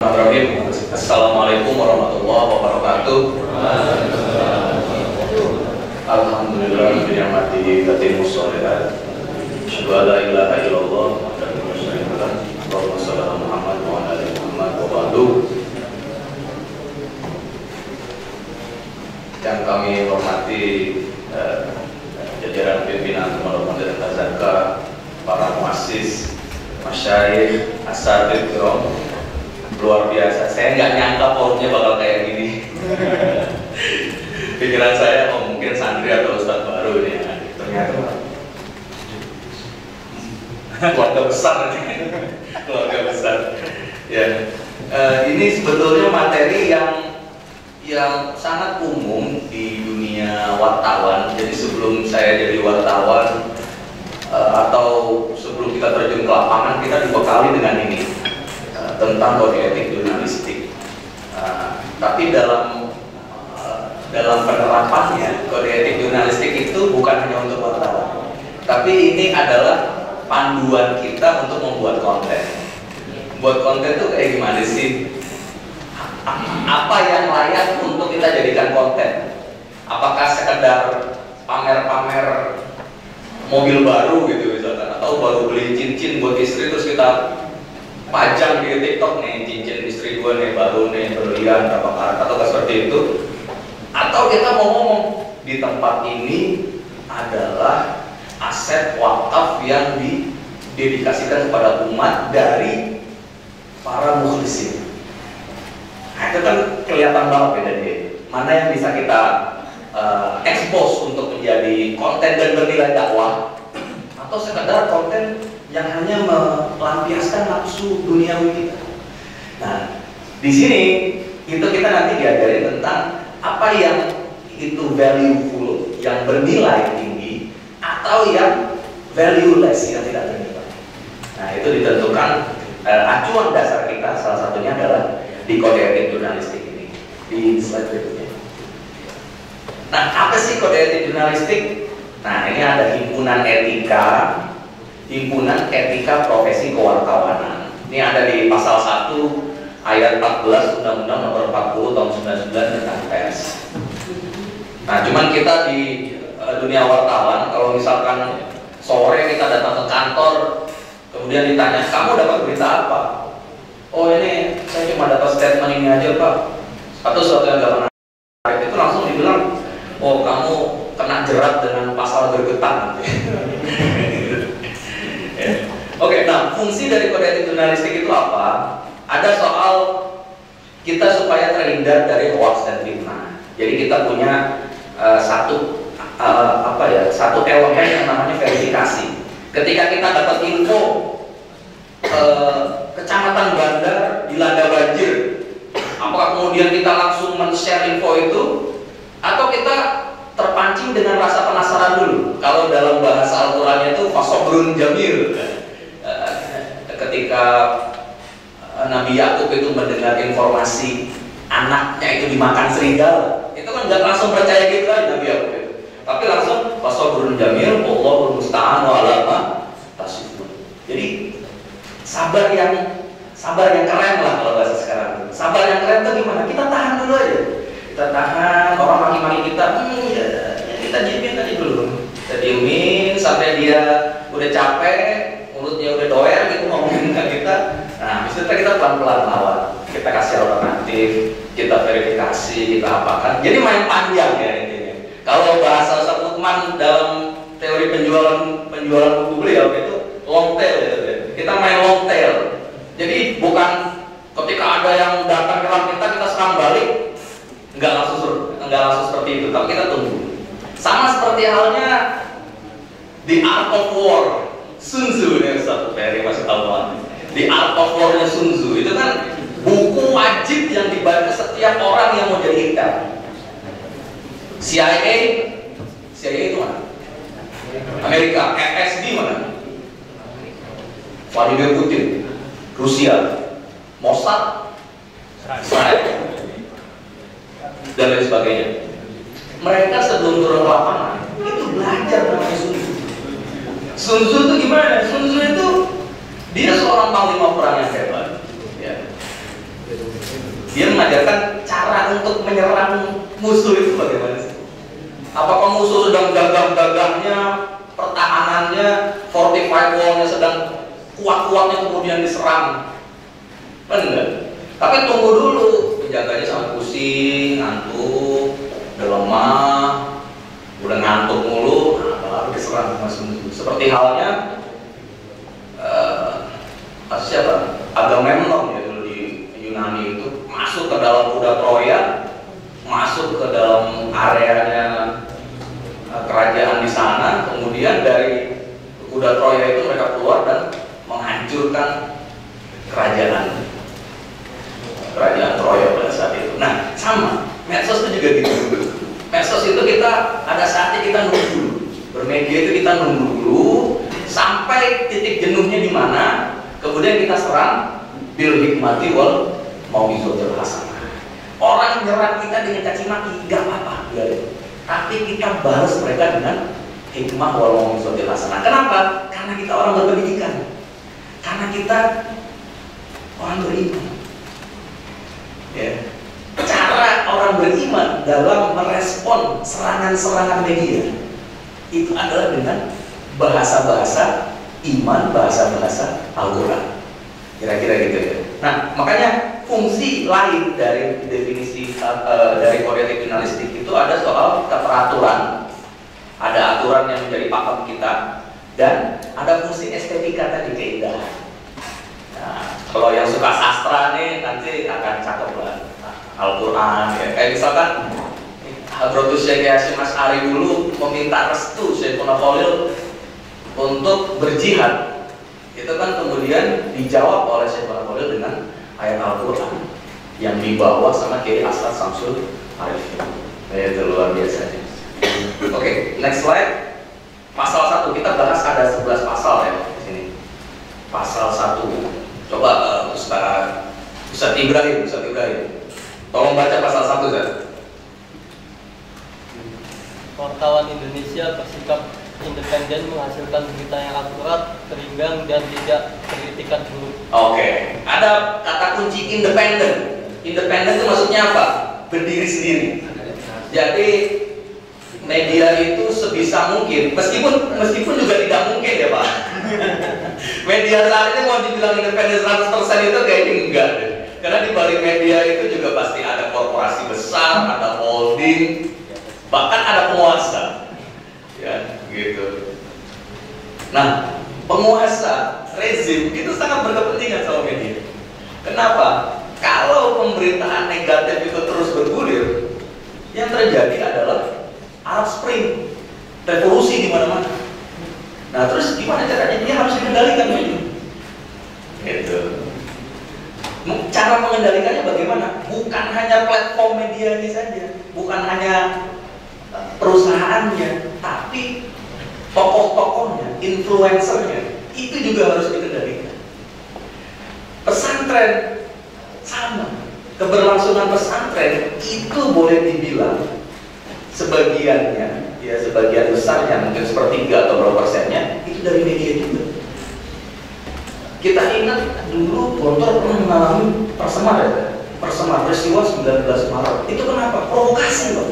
Assalamualaikum warahmatullahi wabarakatuh. Alhamdulillah bi'ni'matihi tatimmus shalihat. Asyhadu an la ilaha illallah wahdahu la syarika lah. Allahumma shalli ala Muhammad wa ala ali Muhammad wa ba'du. Yang kami hormati jajaran pimpinan Pondok Pesantren Tazakar, para muassis, masyayikh, asatidz kiram, luar biasa. Saya nggak nyangka forumnya bakal kayak gini. Pikiran saya, oh mungkin santri atau ustadz baru ini. Ternyata keluarga besar nih. Keluarga besar. Ya, ini sebetulnya materi yang sangat umum di dunia wartawan. Jadi sebelum saya jadi wartawan atau sebelum kita terjun ke lapangan, kita dibekali dengan ini tentang kode etik jurnalistik. Tapi dalam penerapannya, kode etik jurnalistik itu bukan hanya untuk wartawan, tapi ini adalah panduan kita untuk membuat konten. Buat konten itu kayak gimana sih? Apa yang layak untuk kita jadikan konten? Apakah sekedar pamer-pamer mobil baru gitu misalkan, atau baru beli cincin buat istri terus kita pajang di TikTok nih, cincin istri gue nih baru nih, berlian berapa karat, atau seperti itu? Atau kita mau ngomong di tempat ini adalah aset wakaf yang didedikasikan kepada umat dari para mukhlisin. Nah, itu kan kelihatan banget beda deh. Mana yang bisa kita expose untuk menjadi konten dan bernilai dakwah, atau sekedar konten yang hanya melampiaskan nafsu duniawi kita. Nah, di sini itu kita nanti diajari tentang apa yang itu valuable, yang bernilai tinggi, atau yang valueless, yang tidak bernilai. Nah, itu ditentukan acuan dasar kita, salah satunya adalah di kode etik jurnalistik ini. Di slide berikutnya. Nah, apa sih kode etik jurnalistik? Nah, ini ada himpunan etika profesi kewartawanan. Ini ada di pasal 1 ayat 14 Undang-Undang Nomor 40 Tahun 99 tentang pers. Nah, cuman kita di dunia wartawan, kalau misalkan sore kita datang ke kantor, kemudian ditanya, kamu dapat berita apa? Oh, ini saya cuma dapat statement ini aja, Pak. Atau sesuatu yang gak menarik, itu langsung dibilang, oh kamu kena jerat dengan pasal gergetan. Oke, nah fungsi dari kode etik jurnalistik itu apa? Ada soal kita supaya terhindar dari hoax dan fitnah. Jadi kita punya satu elemen yang namanya verifikasi. Ketika kita dapat info Kecamatan Bandar dilanda banjir, apakah kemudian kita langsung men-share info itu, atau kita terpancing dengan rasa penasaran dulu? Kalau dalam bahasa Al-Qurannya itu fasobrun jamil. Ketika Nabi Yakub itu mendengar informasi anaknya itu dimakan serigala, itu kan nggak langsung percaya gitu aja Nabi Yakub itu, tapi langsung fasobrun jamil, Allahul musta'an wa ala ma tasifun. Jadi sabar yang keren lah kalau bahasa sekarang. Sabar yang keren itu gimana? Kita tahan dulu aja. Kita tahan, orang maki-maki kita, kita diemin tadi dulu. Kita diemin sampai dia udah capek, mulutnya udah doer gitu ngomongin ke kita. Nah, habis itu kita pelan-pelan lawan. Kita kasih alternatif, kita verifikasi, kita apakan. Jadi main panjang ya intinya. Kalau bahasa Ustaz Lukman dalam teori penjualan buku beliau itu long tail ya. Kita main long tail. Jadi bukan ketika ada yang datang nyerang kita serang balik, nggak langsung seperti itu, tapi kita tunggu. Sama seperti halnya The Art of War, Sun Tzu nih Ustaz Ferry masih tahu banget. The Art of War-nya Sun Tzu itu kan buku wajib yang dibaca setiap orang yang mau jadi hikam. CIA itu mana? Amerika. FSB mana? Vladimir Putin, Rusia, Mossad, Israel, dan lain sebagainya. Mereka sebelum turun lapangan itu belajar namanya Sun Tzu. Sun Tzu itu gimana? Sun Tzu itu dia seorang panglima perang yang hebat. Ya. Dia mengajarkan cara untuk menyerang musuh itu bagaimana sih? Apakah musuh sedang gagah-gagahnya, pertahanannya, fortified wall-nya sedang kuat-kuatnya kemudian diserang? Kan enggak. Tapi tunggu dulu, penjaganya sampai pusing, ngantuk, udah lemah, udah ngantuk mulu, baru diserang sama musuh. Seperti halnya siapa? Agamemnon ya dulu di Yunani itu masuk ke dalam kuda Troya, masuk ke dalam areanya kerajaan di sana, kemudian dari kuda Troya itu mereka keluar dan menghancurkan kerajaan Troya pada saat itu. Nah, sama medsos itu juga gitu. Medsos itu kita ada saatnya kita nunggu, bermedia itu kita nunggu dulu sampai titik jenuhnya di mana, kemudian kita serang bil hikmati wal mau'izatil hasanah. Orang nyerang kita dengan caci maki, gak apa-apa, tapi kita balas mereka dengan hikmah wal mau'izatil hasanah. Kenapa? Karena kita orang berpendidikan, karena kita orang beriman. Ya. Cara orang beriman dalam merespon serangan-serangan media itu adalah dengan bahasa-bahasa iman, bahasa-bahasa Al-Quran, kira-kira gitu ya. Nah, makanya fungsi lain dari definisi dari koreotik jurnalistik itu ada soal keteraturan, ada aturan yang menjadi pakem kita, dan ada fungsi estetika tadi, keindahan. Nah, kalau yang suka sastra nih nanti akan cakep lah, Al-Quran ya. Kayak misalkan Hadratus Syekh Hasyim Asy'ari dulu meminta restu Syekhuna Khalil untuk berjihad. Itu kan kemudian dijawab oleh Syekhuna Khalil dengan ayat Al-Quran yang dibawa sama Kiai Asad Samsul Arifin. Itu luar biasa. Oke, next slide. Pasal 1, kita bahas ada 11 pasal ya di sini. Pasal 1. Coba Ustaz Ibrahim. Tolong baca pasal 1, Ustaz. Wartawan Indonesia bersikap independen menghasilkan berita yang akurat, berimbang, dan tidak berkritikan buruk. Oke, ada kata kunci independen. Independen itu maksudnya apa? Berdiri sendiri. Jadi media itu sebisa mungkin, meskipun juga tidak mungkin ya Pak. Media saat ini mau dibilang independen 100% itu kayaknya enggak deh. Karena di balik media itu juga pasti ada korporasi besar, ada holding, bahkan ada penguasa, ya gitu. Nah, penguasa, rezim itu sangat berkepentingan sama media. Kenapa? Kalau pemberitaan negatif itu terus bergulir, yang terjadi adalah Arab Spring, revolusi di mana-mana. Nah, terus gimana caranya? Dia harus dikendalikan media. Gitu. Cara mengendalikannya bagaimana? Bukan hanya platform medianya saja, bukan hanya perusahaannya, tapi tokoh-tokohnya, influencernya, itu juga harus dikendalikan. Pesantren sama, keberlangsungan pesantren itu boleh dibilang sebagiannya, ya sebagian besarnya, mungkin sepertiga atau berapa persennya itu dari media juga. Kita ingat dulu Gontor pernah mengalami persemar peristiwa 19 Maret. Itu kenapa? Provokasi loh.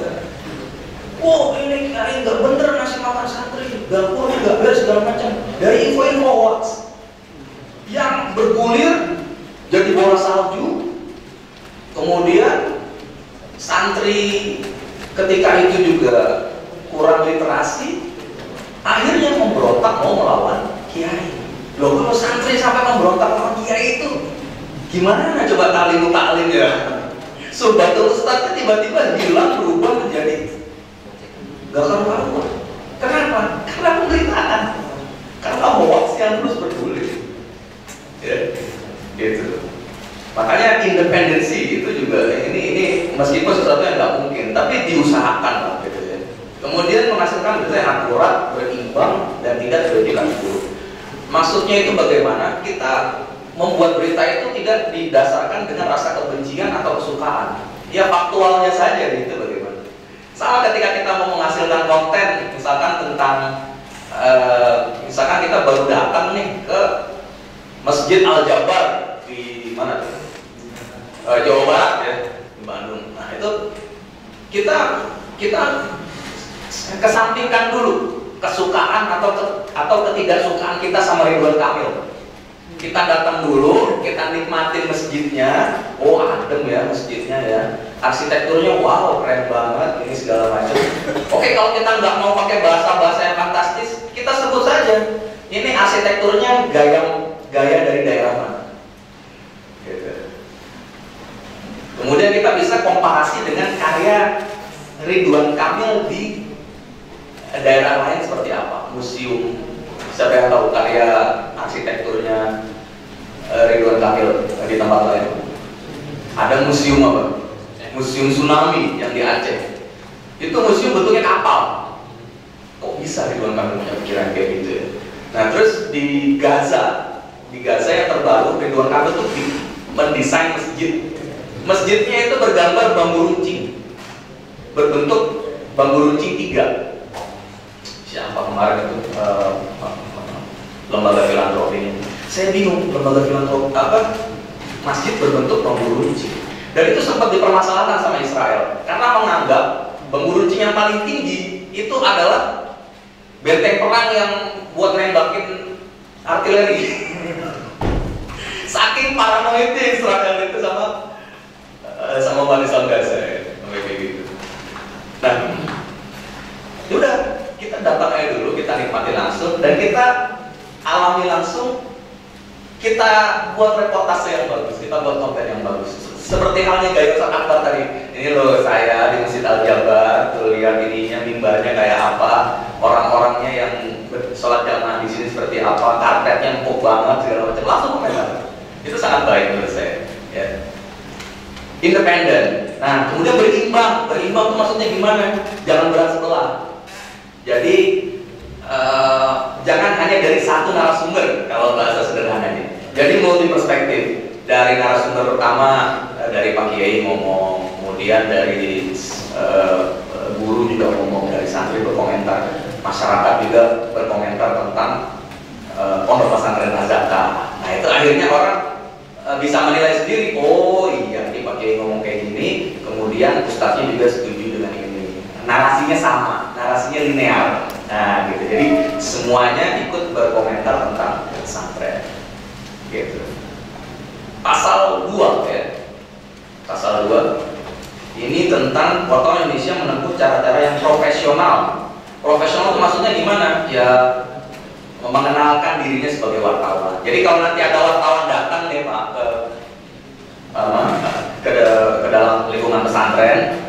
Oh ini kiai nggak bener ngasih makan santri, dapurnya nggak beres segala macam. Dari info-info hoax yang bergulir jadi bola salju. Kemudian santri ketika itu juga kurang literasi, akhirnya memberontak mau melawan kiai. Loh, kalau santri sampai memberontak sama kiai itu gimana coba taklim ya? Subatul Ustaz tiba-tiba hilang, berubah menjadi gak karuan. Kenapa? Karena pemberitaan, karena hoax yang terus bergulir. Ya, gitu. Makanya independensi itu juga ini meskipun sesuatu yang nggak mungkin, tapi diusahakan lah gitu ya. Kemudian menghasilkan berita yang akurat, berimbang, dan tidak berkritikan buruk. Maksudnya itu bagaimana kita membuat berita itu tidak didasarkan dengan rasa kebencian atau kesukaan. Ya faktualnya saja gitu bagaimana. Sama ketika kita mau menghasilkan konten, misalkan tentang misalkan kita baru datang nih ke Masjid Al Jabar di mana tuh? Jawa Barat ya, di Bandung. Nah itu kita kesampingkan dulu kesukaan atau ketidaksukaan kita sama Ridwan Kamil. Kita datang dulu, kita nikmatin masjidnya. Oh adem ya masjidnya ya, arsitekturnya wow keren banget ini segala macam. Oke, kalau kita nggak mau pakai bahasa yang fantastis, kita sebut saja ini arsitekturnya gaya dari daerah mana. Gitu. Kemudian kita bisa komparasi dengan karya Ridwan Kamil di daerah lain seperti apa, museum. Siapa yang tahu karya arsitekturnya Ridwan Kamil di tempat lain? Ada museum apa? Museum Tsunami yang di Aceh. Itu museum bentuknya kapal. Kok bisa Ridwan Kamil punya pikiran kayak gitu ya? Nah terus di Gaza yang terbaru Ridwan Kamil tuh mendesain masjid. Masjidnya itu bergambar bambu runcing, berbentuk bambu runcing 3. Siapa kemarin itu lembaga filantropinya? Saya bingung, lembaga filantropi apa? Masjid berbentuk bambu runcing. Dan itu sempat dipermasalahkan sama Israel karena menganggap bambu runcing yang paling tinggi itu adalah benteng perang yang buat nembakin artileri. Saking paranoidnya Israel itu sama barisan Gaza ya, kayak gitu. Nah, udah kita datang aja dulu, kita nikmati langsung dan kita alami langsung. Kita buat reportase yang bagus, kita buat konten yang bagus. Seperti halnya Gaya Ustaz Akbar tadi. Ini loh saya di Masjid Al-Jabar, tuh lihat ininya, mimbarnya kayak apa, orang-orangnya yang sholat jamaah di sini seperti apa, karpetnya empuk banget segala macam. Langsung komentar. Itu sangat baik menurut saya. Ya. Independen. Nah, kemudian berimbang. Berimbang itu maksudnya gimana? Jangan berat sebelah. Jadi jangan hanya dari satu narasumber kalau bahasa sederhananya. Jadi multi perspektif. Dari narasumber pertama dari Pak Kiai ngomong, kemudian dari guru juga ngomong, dari santri berkomentar, masyarakat juga berkomentar tentang pondok pesantren Nazaka. Nah itu akhirnya orang bisa menilai sendiri. Oh iya, ini Pak Kiai ngomong kayak gini, kemudian ustadznya juga setuju dengan ini. Narasinya sama, narasinya linear. Nah gitu, jadi semuanya ikut berkomentar tentang pesantren gitu. Pasal 2 ya, pasal 2 ini tentang wartawan Indonesia menempuh cara-cara yang profesional. Profesional itu maksudnya gimana? Ya mengenalkan dirinya sebagai wartawan. Jadi kalau nanti ada wartawan datang nih Pak ke dalam lingkungan pesantren,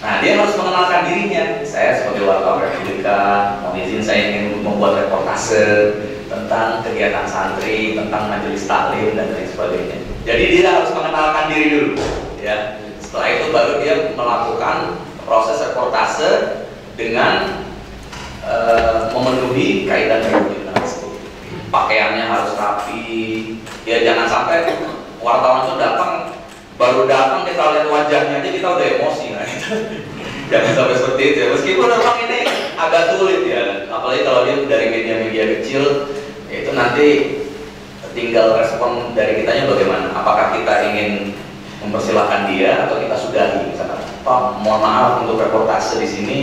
nah dia harus mengenalkan dirinya. Saya sebagai wartawan Republika, mohon izin saya ingin membuat reportase tentang kegiatan santri, tentang majelis taklim dan lain sebagainya. Jadi dia harus mengenalkan diri dulu, ya. Setelah itu baru dia melakukan proses reportase dengan memenuhi kaidah-kaidah jurnalistik. Pakaiannya harus rapi, ya jangan sampai wartawan itu baru datang kita lihat wajahnya aja kita udah emosi, nah gitu. Jangan sampai seperti itu ya. Meskipun memang ini agak sulit ya, apalagi kalau dia dari media-media kecil, itu nanti tinggal respon dari kitanya bagaimana. Apakah kita ingin mempersilahkan dia atau kita sudahi, misalkan Pak mohon maaf untuk reportase di sini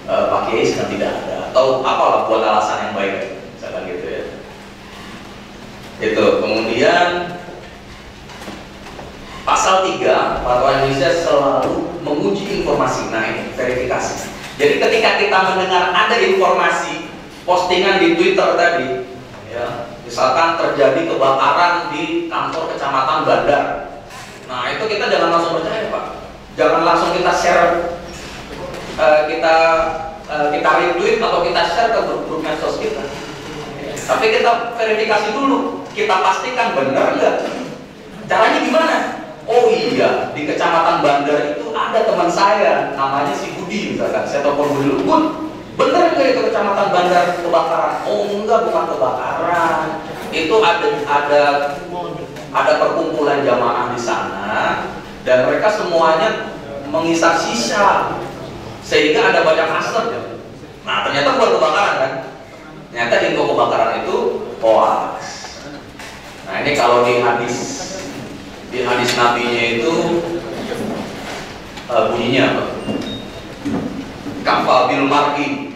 Pak Kiai sedang tidak ada, atau apalah buat alasan yang baik, misalkan gitu ya. Itu kemudian pasal 3, wartawan Indonesia selalu menguji informasi. Nah ini verifikasi. Jadi ketika kita mendengar ada informasi postingan di Twitter tadi, ya, misalkan terjadi kebakaran di kantor kecamatan Bandar, nah itu kita jangan langsung percaya Pak, jangan langsung kita share, kita retweet atau kita share ke grup medsos kita. Tapi kita verifikasi dulu, kita pastikan benar nggak. Caranya gimana? Oh iya, di kecamatan Bandar itu ada teman saya, namanya si Budi misalkan. Saya telepon dulu, Bud, bener nggak itu kecamatan Bandar kebakaran? Oh enggak, bukan kebakaran. Itu ada perkumpulan jamaah di sana dan mereka semuanya mengisap sisa sehingga ada banyak asap. Nah ternyata bukan kebakaran kan? Ternyata info kebakaran itu hoax. Nah ini kalau di Di hadis nabinya itu bunyinya apa? Kafa bil mar'i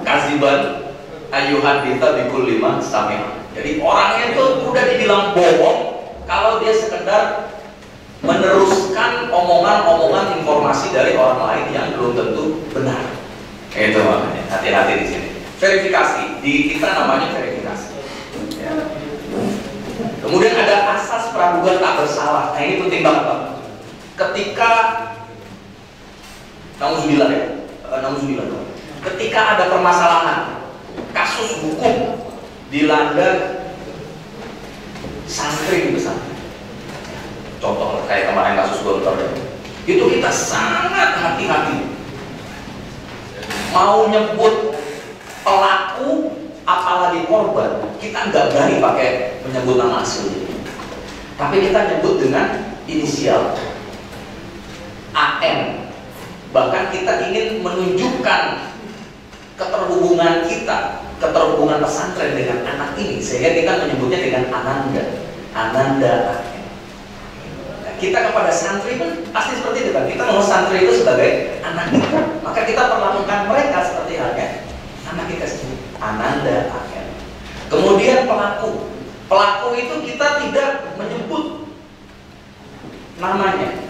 kaziban ayuhan dita bikul lima samia. Jadi orangnya itu udah dibilang bohong kalau dia sekedar meneruskan omongan-omongan informasi dari orang lain yang belum tentu benar. Itu makanya hati-hati di sini. Verifikasi di kita namanya verifikasi. Ya. Kemudian ada asas praduga tak bersalah. Nah ini penting banget Pak. Ketika ketika ada permasalahan kasus hukum dilanda santri besar. Contoh kayak kemarin kasus Gontor itu kita sangat hati-hati mau nyebut pelaku apalagi korban, kita nggak berani pakai menyebut nama asli, tapi kita nyebut dengan inisial AM. Bahkan kita ingin menunjukkan keterhubungan pesantren dengan anak ini, sehingga kita menyebutnya dengan Ananda AM. Kita kepada santri pun pasti seperti itu kan. Kita mau santri itu sebagai anak kita, maka kita perlakukan mereka seperti halnya anak kita sendiri. Ananda akhir. Kemudian pelaku itu kita tidak menyebut namanya.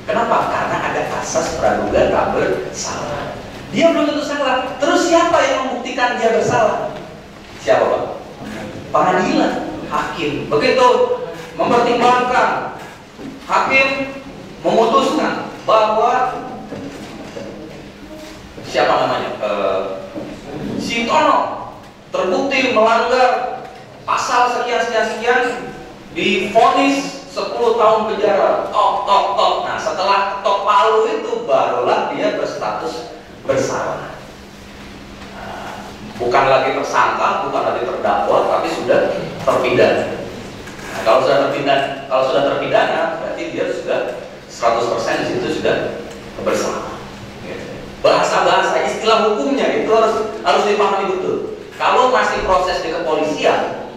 Kenapa? Karena ada asas praduga tak bersalah. Dia belum tentu salah. Terus siapa yang membuktikan dia bersalah? Siapa Pak? Pengadilan, hakim. Begitu mempertimbangkan, hakim memutuskan bahwa siapa namanya, si Tono terbukti melanggar pasal sekian, divonis 10 tahun penjara. Tok. Nah setelah ketok palu itu barulah dia berstatus bersalah. Bukan lagi tersangka, bukan lagi terdakwa, tapi sudah terpidana. Nah, kalau sudah terpidana, berarti dia sudah 100% di situ sudah bersalah. Bahasa istilah hukumnya itu harus dipahami betul. Kalau masih proses di kepolisian,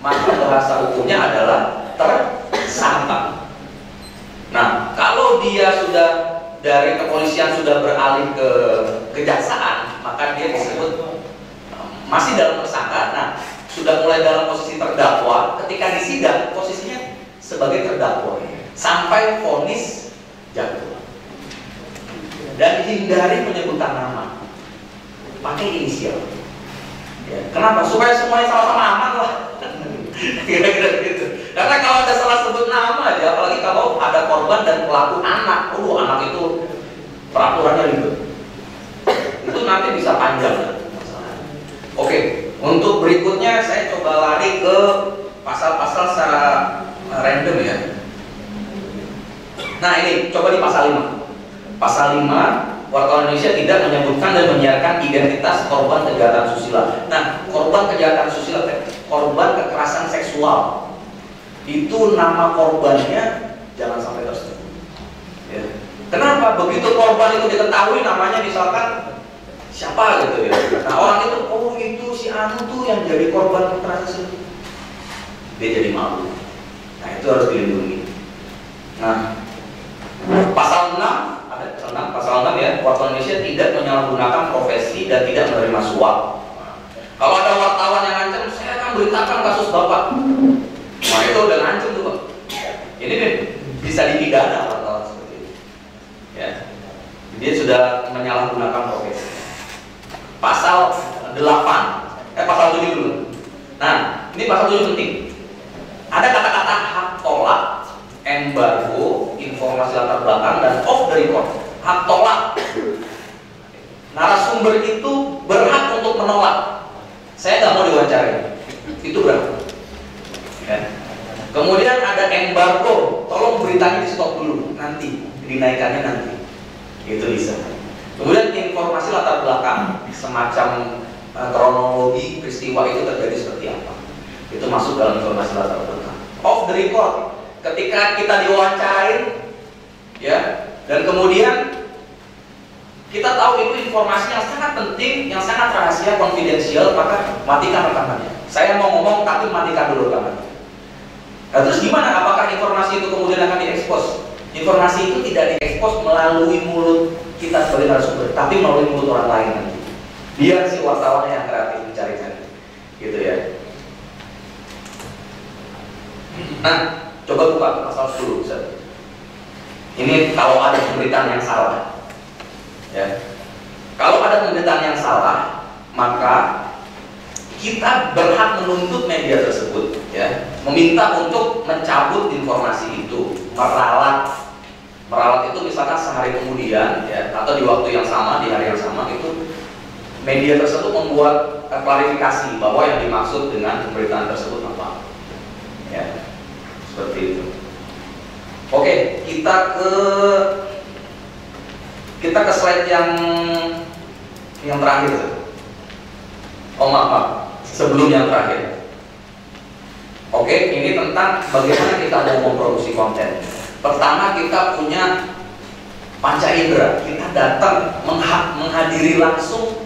maka bahasa hukumnya adalah tersangka. Nah, kalau dia sudah dari kepolisian sudah beralih ke kejaksaan, maka dia disebut masih dalam tersangka. Nah, sudah mulai dalam posisi terdakwa. Ketika disidang, posisinya sebagai terdakwa sampai vonis jatuh. Dan hindari penyebutan nama, pakai inisial. Ya, kenapa? Supaya semuanya sama-sama aman lah. Kira-kira begitu. Karena kalau ada salah sebut nama aja, apalagi kalau ada korban dan pelaku anak, anak itu peraturannya ribet. Itu nanti bisa panjang. Oke, untuk berikutnya saya coba lari ke pasal-pasal secara random ya. Nah ini, coba di pasal 5. Pasal 5, wartawan Indonesia tidak menyebutkan dan menyiarkan identitas korban kejahatan susila. Nah, korban kejahatan susila, korban kekerasan seksual, itu nama korbannya jangan sampai tersebut. Ya. Kenapa? Begitu korban itu diketahui namanya misalkan siapa gitu ya. Nah orang itu, oh itu si Anu tuh yang jadi korban kekerasan seksual, dia jadi malu. Nah itu harus dilindungi. Nah pasal 6 pasal 6 ya, wartawan Indonesia tidak menyalahgunakan profesi dan tidak menerima suap. Kalau ada wartawan yang ngancam, saya akan beritakan kasus bapak. Nah itu udah ngancam tuh Pak. Ini bisa dipidana wartawan seperti itu. Ya, dia sudah menyalahgunakan profesi. Pasal 8, pasal 7 dulu. Nah, ini pasal 7 penting. Ada kata-kata hak tolak, embargo, informasi latar belakang, dan off the record. Hak tolak, narasumber itu berhak untuk menolak. Saya nggak mau diwawancara, itu berhak. Ya. Kemudian ada embargo, tolong beritanya di stop dulu, nanti dinaikannya nanti, itu bisa. Kemudian informasi latar belakang, semacam kronologi peristiwa itu terjadi seperti apa, itu masuk dalam informasi latar belakang. Off the record, ketika kita diwawancarain, ya, dan kemudian kita tahu itu informasi yang sangat penting, yang sangat rahasia, konfidensial, maka matikan rekamannya. Saya mau ngomong tapi matikan dulu rekamannya. Nah, terus gimana? Apakah informasi itu Informasi itu tidak diekspos melalui mulut kita sebagai narasumber, tapi melalui mulut orang lain nanti. Biar si wartawan yang kreatif mencari-cari, gitu ya. Nah, coba buka pasal 10, Ustaz. Ini kalau ada pemberitaan yang salah, ya. Kalau ada pemberitaan yang salah, maka kita berhak menuntut media tersebut, ya, meminta untuk mencabut informasi itu, meralat itu misalkan sehari kemudian, ya, atau di waktu yang sama, di hari yang sama, itu media tersebut membuat klarifikasi bahwa yang dimaksud dengan pemberitaan tersebut apa, ya, seperti itu. Oke, kita ke slide yang terakhir. Oh maaf, sebelum yang terakhir. Oke, ini tentang bagaimana kita mau memproduksi konten. Pertama, kita punya panca indera. Kita datang menghadiri langsung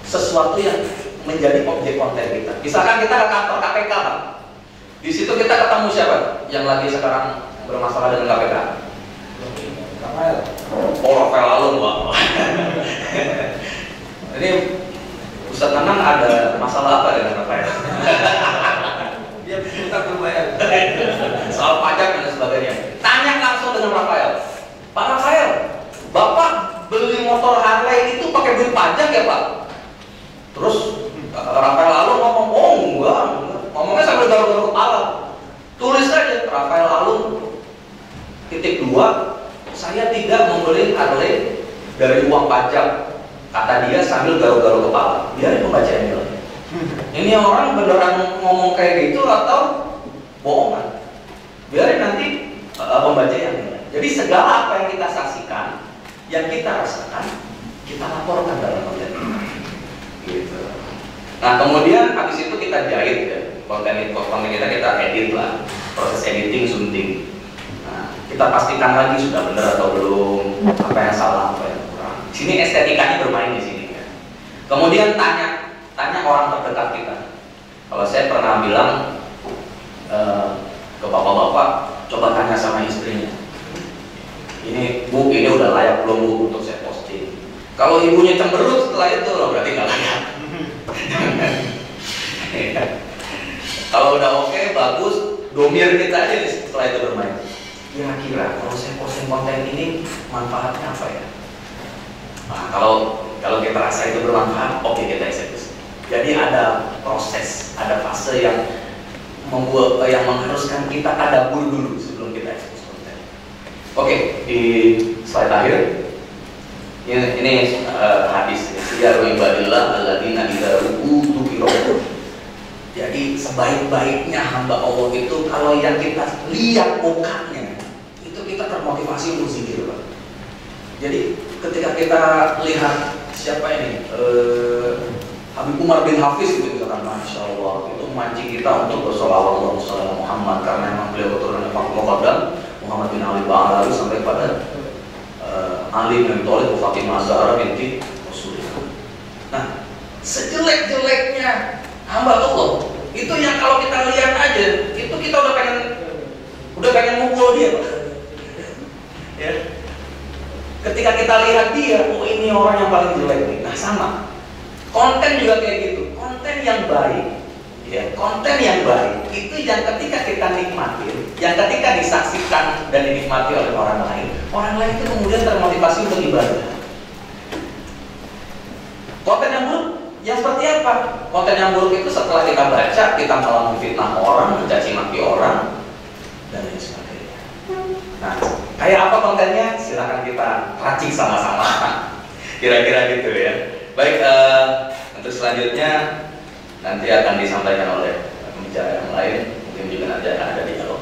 sesuatu yang menjadi objek konten kita. Misalkan kita ke kantor KPK, Pak. Di situ kita ketemu siapa? Yang lagi sekarang bermasalah dengan KPK. Rafael. Oh, Rafael Alun, Pak. Ini Ustaz Nanang ada masalah apa dengan Rafael? Dia minta berbayar soal pajak dan sebagainya. Tanya langsung dengan Rafael. Pak Rafael, Bapak beli motor Harley itu pakai duit pajak ya Pak? Terus Rafael Alun ngomong, oh enggak. Ngomongnya sambil garuk-garuk kepala. Tulis aja Rafael Alun _2, saya tidak membeli Harley dari uang pajak, kata dia sambil garuk-garuk kepala. Biarin pembaca yang bilang. Ini orang beneran ngomong kayak gitu atau bohongan? Biarin nanti pembaca yang nilai. Jadi segala apa yang kita saksikan, yang kita rasakan, kita laporkan dalam konten kita. Gitu. Nah kemudian habis itu kita jahit ya, konten kita edit lah, proses editing, sunting. Nah, kita pastikan lagi sudah benar atau belum, apa yang salah, apa yang kurang. Di sini estetikanya bermain di sini. Ya. Kemudian tanya orang terdekat kita. Kalau saya pernah bilang ke bapak-bapak, coba tanya sama istrinya. Ini Bu, ini udah layak belum Bu untuk saya posting? Kalau ibunya cemberut setelah itu, loh berarti nggak layak. Kalau udah oke, bagus, domir kita aja setelah itu bermain. Kira-kira kalau saya posting konten ini manfaatnya apa ya? Nah, kalau kita rasa itu bermanfaat, oke kita eksekusi. Jadi ada proses, ada fase yang mengharuskan kita tadabbur dulu sebelum kita eksekusi konten. Oke, di slide akhir ini hadis ya ibadillah alladzina idza ru'u dzukira. Jadi sebaik-baiknya hamba Allah itu kalau yang kita lihat mukanya itu kita termotivasi untuk zikir, Pak. Jadi ketika kita lihat siapa ini Habib Umar bin Hafiz itu misalkan, Masya Allah, itu memancing kita untuk bersolawat ala Muhammad karena memang beliau keturunan Fatimah Qadam, Muhammad bin Ali Ba'alawi sampai pada Ali bin Thalib, Fatimah Zahra binti Rasulullah. Nah, sejelek-jeleknya hamba Allah itu yang kalau kita lihat aja itu kita udah pengen mukul dia, Pak. Ya. Ketika kita lihat dia, oh ini orang yang paling jelek nih. Nah sama. Konten juga kayak gitu, konten yang baik, ya, konten yang baik itu yang ketika kita nikmati, yang ketika disaksikan dan dinikmati oleh orang lain itu kemudian termotivasi untuk ibadah. Konten yang buruk, yang seperti apa? Konten yang buruk itu setelah kita baca, kita malah memfitnah orang, mencaci maki orang, dan lain sebagainya. Nah, kayak apa kontennya? Silahkan kita racik sama-sama. Kira-kira gitu ya. Baik, untuk selanjutnya nanti akan disampaikan oleh pembicara yang lain, mungkin juga nanti akan ada dialog.